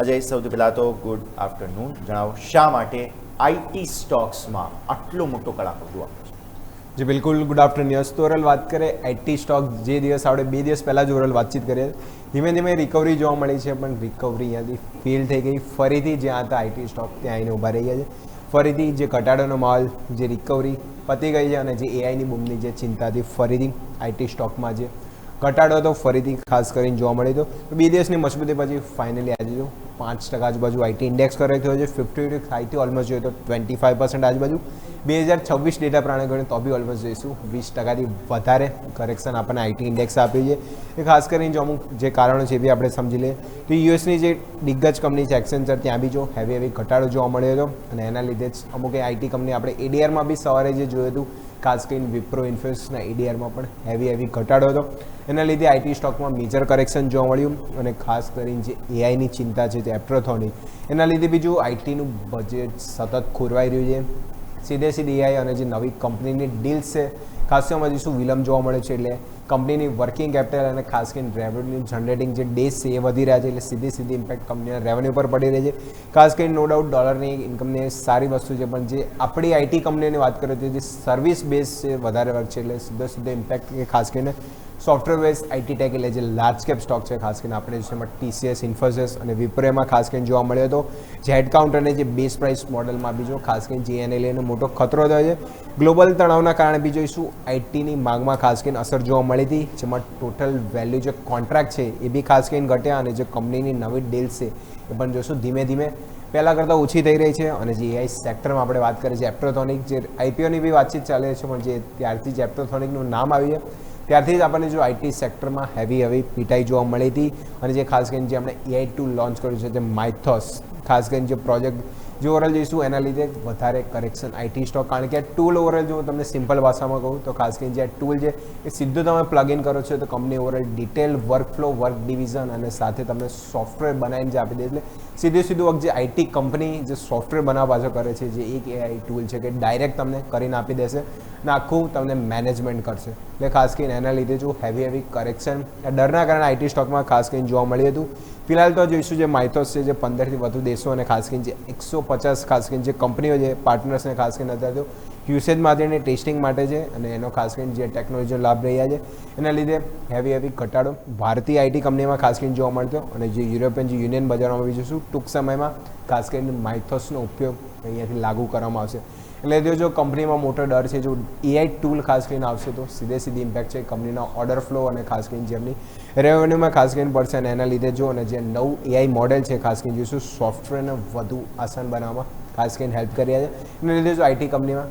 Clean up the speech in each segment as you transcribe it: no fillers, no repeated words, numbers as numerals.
અજય, સૌથી પહેલાં તો ગુડ આફ્ટરનૂન. જણાવો શા માટે આઈટી સ્ટોક્સમાં આટલો મોટો કડાકો જોવા મળે છે? જી બિલકુલ, ગુડ આફ્ટરનૂન યસ. તો ઓરલ વાત કરીએ આઈટી સ્ટોક, જે દિવસ આપણે 2 દિવસ પહેલાં જ ઓરલ વાતચીત કરીએ, ધીમે ધીમે રિકવરી જોવા મળી છે, પણ રિકવરી અહીંયાથી ફેલ થઈ ગઈ. ફરીથી જ્યાં હતા આઈટી સ્ટોક ત્યાં આવીને ઊભા રહી ગયા છે. ફરીથી જે ઘટાડોનો માહોલ, જે રિકવરી પતી ગઈ છે અને જે એઆઈની બૂમની જે ચિંતા હતી, ફરીથી આઈટી સ્ટોકમાં જે ઘટાડો હતો ફરીથી ખાસ કરીને જોવા મળ્યો હતો. તો 2 દિવસની મજબૂતી પછી ફાઇનલી આજે જો 5% આજુબાજુ આઈટી ઇન્ડેક્સ કરે થયો છે. 52 હાઈથી ઓલમોસ્ટ જોઈએ તો 25% આજુબાજુ. 2026 ડેટા પ્રમાણે ગણ્યું તો બી ઓલમોસ્ટ જોઈશું 20%થી વધારે કરેક્શન આપણને આઈટી ઇન્ડેક્સ આપ્યું છે. એ ખાસ કરીને જો અમુક જે કારણો છે એ બી આપણે સમજી લઈએ તો યુએસની જે દિગ્ગજ કંપની છે એક્સેન્ચર, ત્યાં બી જો હેવી ઘટાડો જોવા મળ્યો હતો અને એના લીધે જ અમુક આઈટી કંપની આપણે એડીઆરમાં બી સવારે જે જોયું હતું, ખાસ કરીને વિપ્રો ઇન્ફોસિસના એડીઆરમાં પણ હેવી ઘટાડો હતો. એના લીધે આઈટી સ્ટોકમાં મેજર કરેક્શન જોવા મળ્યું અને ખાસ કરીને જે એઆઈની ચિંતા છે તે એપ્રોથોની, એના લીધે બી જો આઈટીનું બજેટ સતત ખોરવાઈ રહ્યું છે. સીધી એઆઈ અને જે નવી કંપનીની ડીલ્સ છે ખાસમાં શું વિલંબ જોવા મળે છે, એટલે કંપનીની વર્કિંગ કેપિટલ અને ખાસ કરીને રેવન્યુ જનરેટિંગ જે ડેઝ છે એ વધી રહ્યા છે, એટલે સીધી ઇમ્પેક્ટ કંપનીના રેવન્યુ પર પડી રહી છે. ખાસ કરીને નો ડાઉટ ડોલરની ઇન્કમની સારી વસ્તુ છે, પણ જે આપણી આઈટી કંપનીની વાત કરીએ તો જે સર્વિસ બેઝ છે વધારે વર્ક છે, એટલે સીધો ઇમ્પેક્ટ એ ખાસ કરીને સોફ્ટવેર બેઝ આઈટી ટેક, એટલે જે લાર્જ કેપ સ્ટોક છે, ખાસ કરીને આપણે જેમાં ટીસીએસ, ઇન્ફોસિસ અને વિપ્રોમાં ખાસ કરીને જોવા મળ્યો હતો. જે હેડકાઉન્ટ અને જે બેઝ પ્રાઇસ મોડલમાં બીજો ખાસ કરીને જીએનએલએનો મોટો ખતરો થયો છે. ગ્લોબલ તણાવના કારણે બી જોઈશું આઈટીની માંગમાં ખાસ કરીને અસર જોવા મળી હતી, જેમાં ટોટલ વેલ્યુ જે કોન્ટ્રાક્ટ છે એ બી ખાસ કરીને ઘટ્યા અને જે કંપનીની નવી ડીલ્સ છે એ પણ જોઈશું ધીમે પહેલાં કરતાં ઓછી થઈ રહી છે. અને જે એઆઈ સેક્ટરમાં આપણે વાત કરીએ છીએ એપ્રોથોનિક, જે આઈપીઓની બી વાતચીત ચાલે છે, પણ જે ત્યારથી જ એપ્રોથોનિકનું નામ આવ્યું છે ત્યારથી જ આપણને જો આઈટી સેક્ટરમાં હેવી પીટાઈ જોવા મળી હતી. અને જે ખાસ કરીને જે આપણે એઆઈ ટૂલ લોન્ચ કર્યું છે, જે માઇથોસ, ખાસ કરીને જે પ્રોજેક્ટ જે ઓવરઓલ જોઈશું એના લીધે વધારે કરેક્શન આઈટી સ્ટોક, કારણ કે આ ટૂલ ઓવરઓલ જો તમને સિમ્પલ ભાષામાં કહું તો ખાસ કરીને જે આ ટૂલ છે એ સીધું તમે પ્લગ ઇન કરો છો તો company overall detail workflow, work division અને સાથે તમને સોફ્ટવેર બનાવીને જે આપી દે, એટલે સીધું વર્ક જે આઈટી કંપની જે સોફ્ટવેર બનાવવા પાછળ કરે છે, જે એક એઆઈ ટૂલ છે કે ડાયરેક્ટ તમને કરીને આપી દેશે ને આખું તમને મેનેજમેન્ટ કરશે. એટલે ખાસ કરીને એના લીધે જો હેવી કરેક્શન ડરના કારણે આઈટી સ્ટોકમાં ખાસ કરીને જોવા મળ્યું હતું. ફિલહાલ તો જોઈશું જે માઇથોસ છે, જે 15થી વધુ દેશો અને ખાસ કરીને જે 150 ખાસ કરીને જે કંપનીઓ છે પાર્ટનર્સને ખાસ કરીને અત્યારે તો યુસેજ માટેની ટેસ્ટિંગ માટે છે અને એનો ખાસ કરીને જે ટેકનોલોજીનો લાભ રહ્યા છે એના લીધે હેવી ઘટાડો ભારતીય આઈટી કંપનીમાં ખાસ કરીને જોવા મળતો. અને જે યુરોપિયન જે યુનિયન બજારમાં બી જોઈશું ટૂંક સમયમાં ખાસ કરીને માઇથોસનો ઉપયોગ અહીંયાથી લાગુ કરવામાં આવશે. એટલે જો કંપનીમાં મોટો ડર છે, જો એઆઈ ટૂલ ખાસ કરીને આવશે તો સીધી ઇમ્પેક્ટ છે કંપનીના ઓર્ડર ફ્લો અને ખાસ કરીને જેમની રેવન્યુમાં ખાસ કરીને પડશે. અને એના લીધે જો અને જે નવું એઆઈ મોડેલ છે ખાસ કરીને જોઈશું સોફ્ટવેરને વધુ આસાન બનાવવામાં ખાસ કરીને હેલ્પ કરી રહ્યા છે. એના લીધે જો આઈટી કંપનીમાં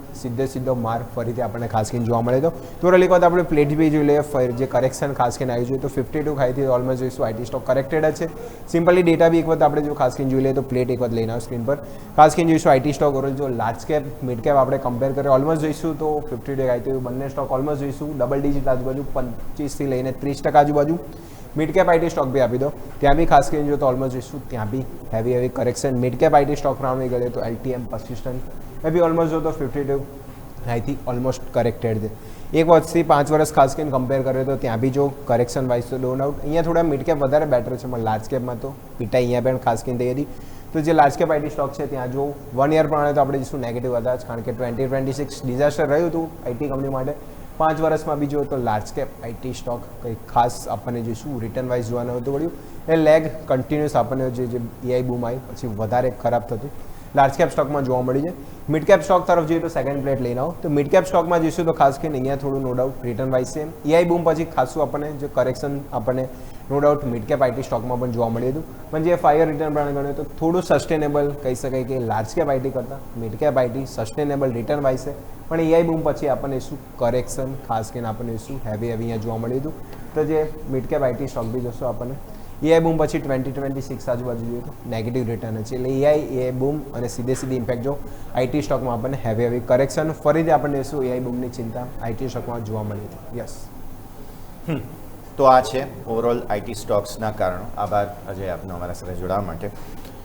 સીધો માર ફરીથી આપણને ખાસ કરીને જોવા મળે તો એક વખત આપણે પ્લેટ બી જોઈ લઈએ, જે કરેક્શન ખાસ કરીને આવી જોઈએ તો 52 ખાઈથી ઓલમોસ્ટ જોઈશું આઈટી સ્ટોક કરેક્ટેડ જ છે. સિમ્પલી ડેટા બી એક વખત આપણે જો ખાસ કરીને જોઈ લઈએ તો પ્લેટ એક વખત લઈને આવો સ્ક્રીન પર. ખાસ કરીને જોઈશું આઈટી સ્ટોક ઓવરઓલ જો લાર્જ કેપ, મિડ કેપ આપણે કમ્પેર કરીએ ઓલમોસ્ટ જોઈશું તો 52 ખાઈથી બંને સ્ટોક ઓલમોસ્ટ જોઈશું ડબલ ડિજિટ આજુબાજુ 25થી લઈને 30% આજુબાજુ. મિડ કેપ આઈટી સ્ટોક બી આપી દો, ત્યાં બી ખાસ કરીને જો તો ઓલમોસ્ટ જોઈશું ત્યાં be heavy correction. Mid cap IT stock round ગયે તો એલટીએમ પરસિસ્ટન્ટ એ બી ઓલમોસ્ટ જો તો 52 હાઈથી ઓલમોસ્ટ કરેક્ટેડ છે. 1 વર્ષથી 5 વર્ષ ખાસ કરીને કમ્પેર કરીએ તો ત્યાં બી જો કરેક્શન વાઇઝ તો ડોન આઉટ અહીંયા થોડા મિડ કેપ વધારે બેટર છે, પણ લાર્જ કેપમાં તો પીટાઈ અહીંયા પણ ખાસ કરીને થઈ હતી. તો જે લાર્જ કેપ આઈટી સ્ટોક છે ત્યાં જો 1 યર પ્રમાણે તો આપણે જઈશું નેગેટિવ હતા જ, કારણ કે 2026 ડિઝાસ્ટર રહ્યું હતું આઈટી કંપની માટે. 5 વર્ષમાં બી જો તો લાર્જ કેપ આઈટી સ્ટોક કંઈ ખાસ આપણને જોઈશું રિટર્ન વાઇઝ જોવાનું હતું પડ્યું. એ લેગ કન્ટિન્યુઅસ આપણને જે એઆઈ બૂમ આવી પછી વધારે ખરાબ થતું લાર્જ કેપ સ્ટોકમાં જોવા મળી છે. મિડ કેપ સ્ટોક તરફ જોઈએ તો સેકન્ડ પ્લેટ લઈને આવો તો મિડ કેપ સ્ટોકમાં જોઈશું તો ખાસ કરીને અહીંયા થોડું નો ડાઉટ રિટર્ન વાઇઝ છે. એઆઈ બૂમ પછી ખાસું આપણને જે કરેક્શન આપણને no doubt mid cap IT સ્ટોકમાં પણ જોવા મળ્યું હતું, પણ જે 5 યર રિટર્ન પ્રમાણે ગણ્યું તો થોડું સસ્ટેનેબલ કહી શકાય કે લાર્જ કેપ આઈટી કરતાં mid cap IT sustainable return wise છે. પણ એઆઈ બૂમ પછી આપણને શું કરેક્શન ખાસ કરીને આપણને શું હેવી અહીંયા જોવા મળ્યું હતું. તો જે મિડ કેપ આઈટી સ્ટોક બી જોશો આપણને એઆઈ બૂમ પછી 2026 આજુબાજુ જોઈએ તો નેગેટિવ રિટર્ન છે. એટલે એઆઈ બૂમ અને સીધી ઇમ્પેક્ટ જો આઈટી સ્ટોકમાં આપણને હેવી કરેક્શન ફરીથી આપણને શું એઆઈ બૂમની ચિંતા આઈટી સ્ટોકમાં જોવા મળી હતી. યસ. તો આ છે ઓવરઓલ આઈટી સ્ટોક્સના કારણો. આભાર અજય આપનો અમારા સાથે જોડાવા માટે.